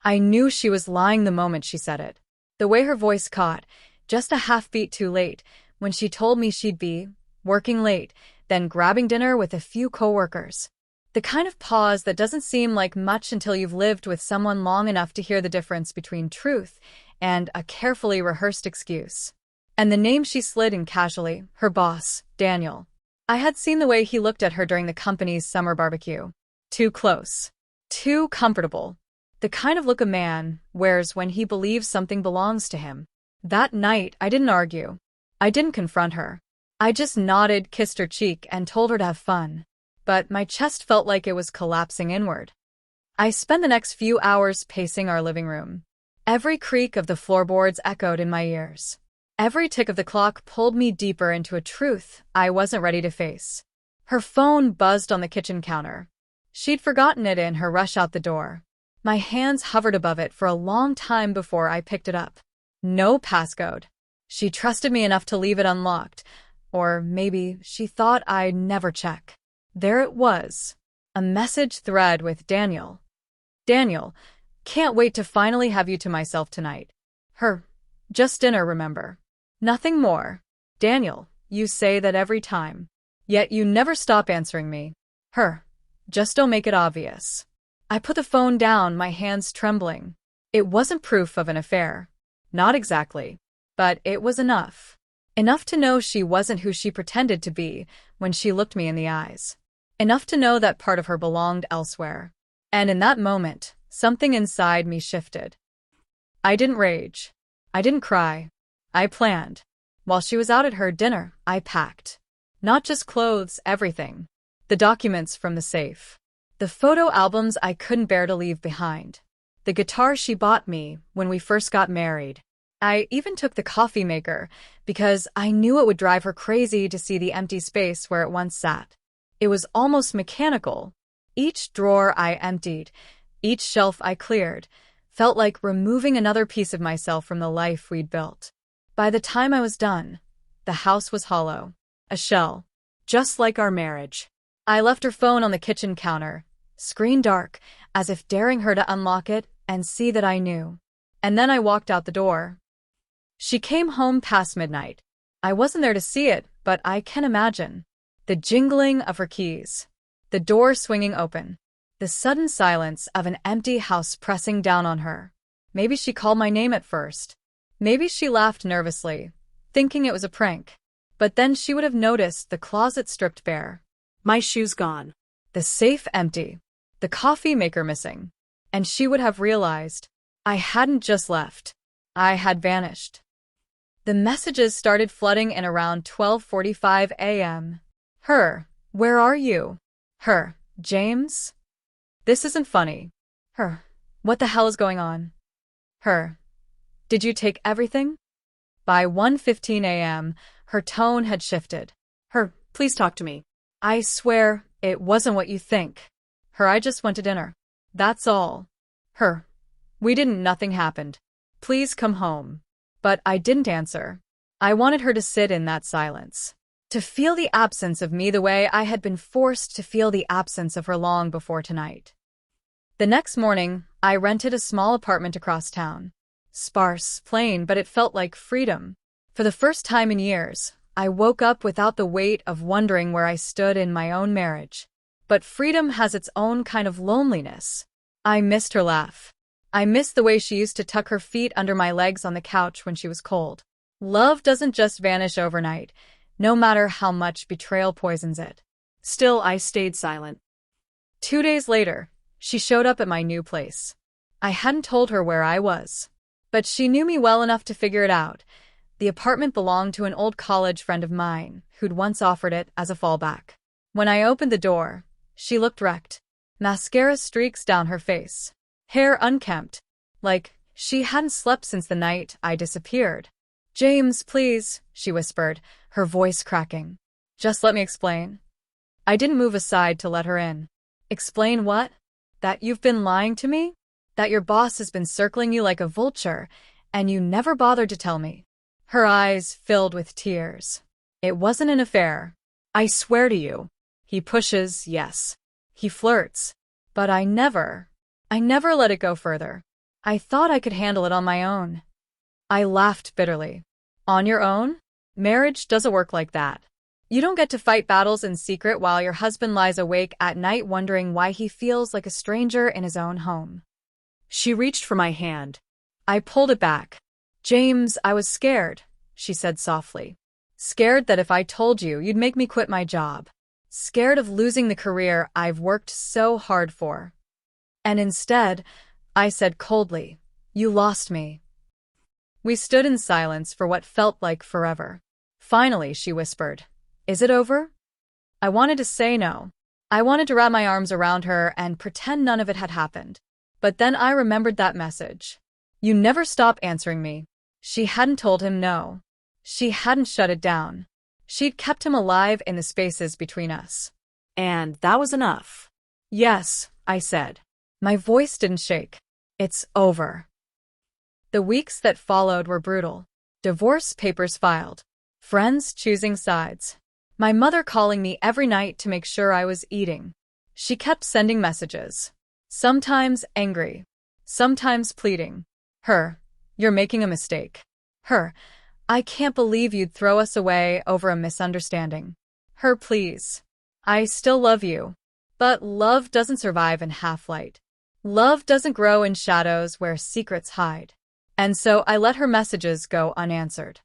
I knew she was lying the moment she said it. The way her voice caught, just a half beat too late, when she told me she'd be working late, then grabbing dinner with a few coworkers. The kind of pause that doesn't seem like much until you've lived with someone long enough to hear the difference between truth and a carefully rehearsed excuse. And the name she slid in casually, her boss, Daniel. I had seen the way he looked at her during the company's summer barbecue. Too close. Too comfortable. The kind of look a man wears when he believes something belongs to him. That night, I didn't argue. I didn't confront her. I just nodded, kissed her cheek, and told her to have fun. But my chest felt like it was collapsing inward. I spent the next few hours pacing our living room. Every creak of the floorboards echoed in my ears. Every tick of the clock pulled me deeper into a truth I wasn't ready to face. Her phone buzzed on the kitchen counter. She'd forgotten it in her rush out the door. My hands hovered above it for a long time before I picked it up. No passcode. She trusted me enough to leave it unlocked. Or maybe she thought I'd never check. There it was. A message thread with Daniel. Daniel, can't wait to finally have you to myself tonight. Her. Just dinner, remember. Nothing more. Daniel, you say that every time. Yet you never stop answering me. Her. Just don't make it obvious. I put the phone down, my hands trembling. It wasn't proof of an affair. Not exactly. But it was enough. Enough to know she wasn't who she pretended to be when she looked me in the eyes. Enough to know that part of her belonged elsewhere. And in that moment, something inside me shifted. I didn't rage. I didn't cry. I planned. While she was out at her dinner, I packed. Not just clothes, everything. The documents from the safe. The photo albums I couldn't bear to leave behind. The guitar she bought me when we first got married. I even took the coffee maker because I knew it would drive her crazy to see the empty space where it once sat. It was almost mechanical. Each drawer I emptied, each shelf I cleared, felt like removing another piece of myself from the life we'd built. By the time I was done, the house was hollow. A shell. Just like our marriage. I left her phone on the kitchen counter, screen dark, as if daring her to unlock it and see that I knew. And then I walked out the door. She came home past midnight. I wasn't there to see it, but I can imagine. The jingling of her keys. The door swinging open. The sudden silence of an empty house pressing down on her. Maybe she called my name at first. Maybe she laughed nervously, thinking it was a prank. But then she would have noticed the closet stripped bare. My shoes gone. The safe empty. The coffee maker missing. And she would have realized I hadn't just left. I had vanished. The messages started flooding in around 12:45 a.m. Her, where are you? Her, James? This isn't funny. Her, what the hell is going on? Her, did you take everything? By 1:15 a.m., her tone had shifted. Her, please talk to me. I swear, it wasn't what you think. Her, I just went to dinner. That's all. Her, nothing happened. Please come home. But I didn't answer. I wanted her to sit in that silence. To feel the absence of me the way I had been forced to feel the absence of her long before tonight. The next morning, I rented a small apartment across town. Sparse, plain, but it felt like freedom. For the first time in years, I woke up without the weight of wondering where I stood in my own marriage. But freedom has its own kind of loneliness. I missed her laugh. I missed the way she used to tuck her feet under my legs on the couch when she was cold. Love doesn't just vanish overnight, no matter how much betrayal poisons it. Still, I stayed silent. 2 days later, she showed up at my new place. I hadn't told her where I was. But she knew me well enough to figure it out. The apartment belonged to an old college friend of mine who'd once offered it as a fallback. When I opened the door, she looked wrecked. Mascara streaks down her face. Hair unkempt. Like she hadn't slept since the night I disappeared. James, please, she whispered, her voice cracking. Just let me explain. I didn't move aside to let her in. Explain what? That you've been lying to me? That your boss has been circling you like a vulture, and you never bothered to tell me. Her eyes filled with tears. It wasn't an affair. I swear to you. He pushes, yes. He flirts. But I never let it go further. I thought I could handle it on my own. I laughed bitterly. On your own? Marriage doesn't work like that. You don't get to fight battles in secret while your husband lies awake at night wondering why he feels like a stranger in his own home. She reached for my hand. I pulled it back. James, I was scared, she said softly. Scared that if I told you, you'd make me quit my job. Scared of losing the career I've worked so hard for. And instead, I said coldly, you lost me. We stood in silence for what felt like forever. Finally, she whispered, is it over? I wanted to say no. I wanted to wrap my arms around her and pretend none of it had happened. But then I remembered that message. You never stop answering me. She hadn't told him no. She hadn't shut it down. She'd kept him alive in the spaces between us. And that was enough. Yes, I said. My voice didn't shake. It's over. The weeks that followed were brutal. Divorce papers filed. Friends choosing sides. My mother calling me every night to make sure I was eating. She kept sending messages. Sometimes angry. Sometimes pleading. Her, you're making a mistake. Her, I can't believe you'd throw us away over a misunderstanding. Her, please. I still love you. But love doesn't survive in half-light. Love doesn't grow in shadows where secrets hide. And so I let her messages go unanswered.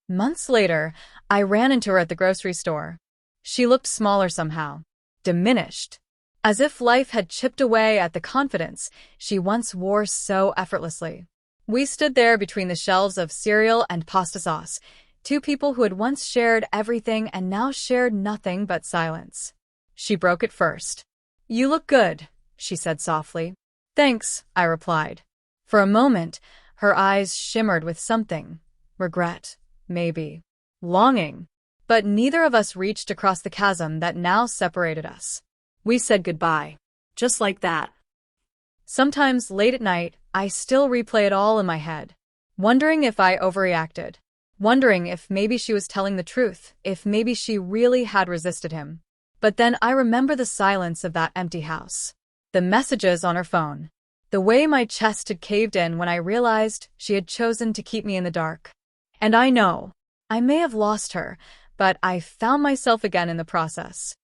Months later, I ran into her at the grocery store. She looked smaller somehow, diminished, as if life had chipped away at the confidence she once wore so effortlessly. We stood there between the shelves of cereal and pasta sauce, two people who had once shared everything and now shared nothing but silence. She broke it first. You look good, she said softly. Thanks, I replied. For a moment, her eyes shimmered with something. Regret. Maybe. Longing. But neither of us reached across the chasm that now separated us. We said goodbye. Just like that. Sometimes late at night, I still replay it all in my head, wondering if I overreacted, wondering if maybe she was telling the truth, if maybe she really had resisted him. But then I remember the silence of that empty house, the messages on her phone, the way my chest had caved in when I realized she had chosen to keep me in the dark. And I know, I may have lost her, but I found myself again in the process.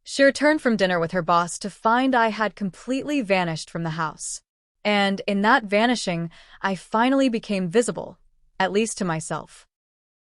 She returned from dinner with her boss to find I had completely vanished from the house. And in that vanishing, I finally became visible, at least to myself.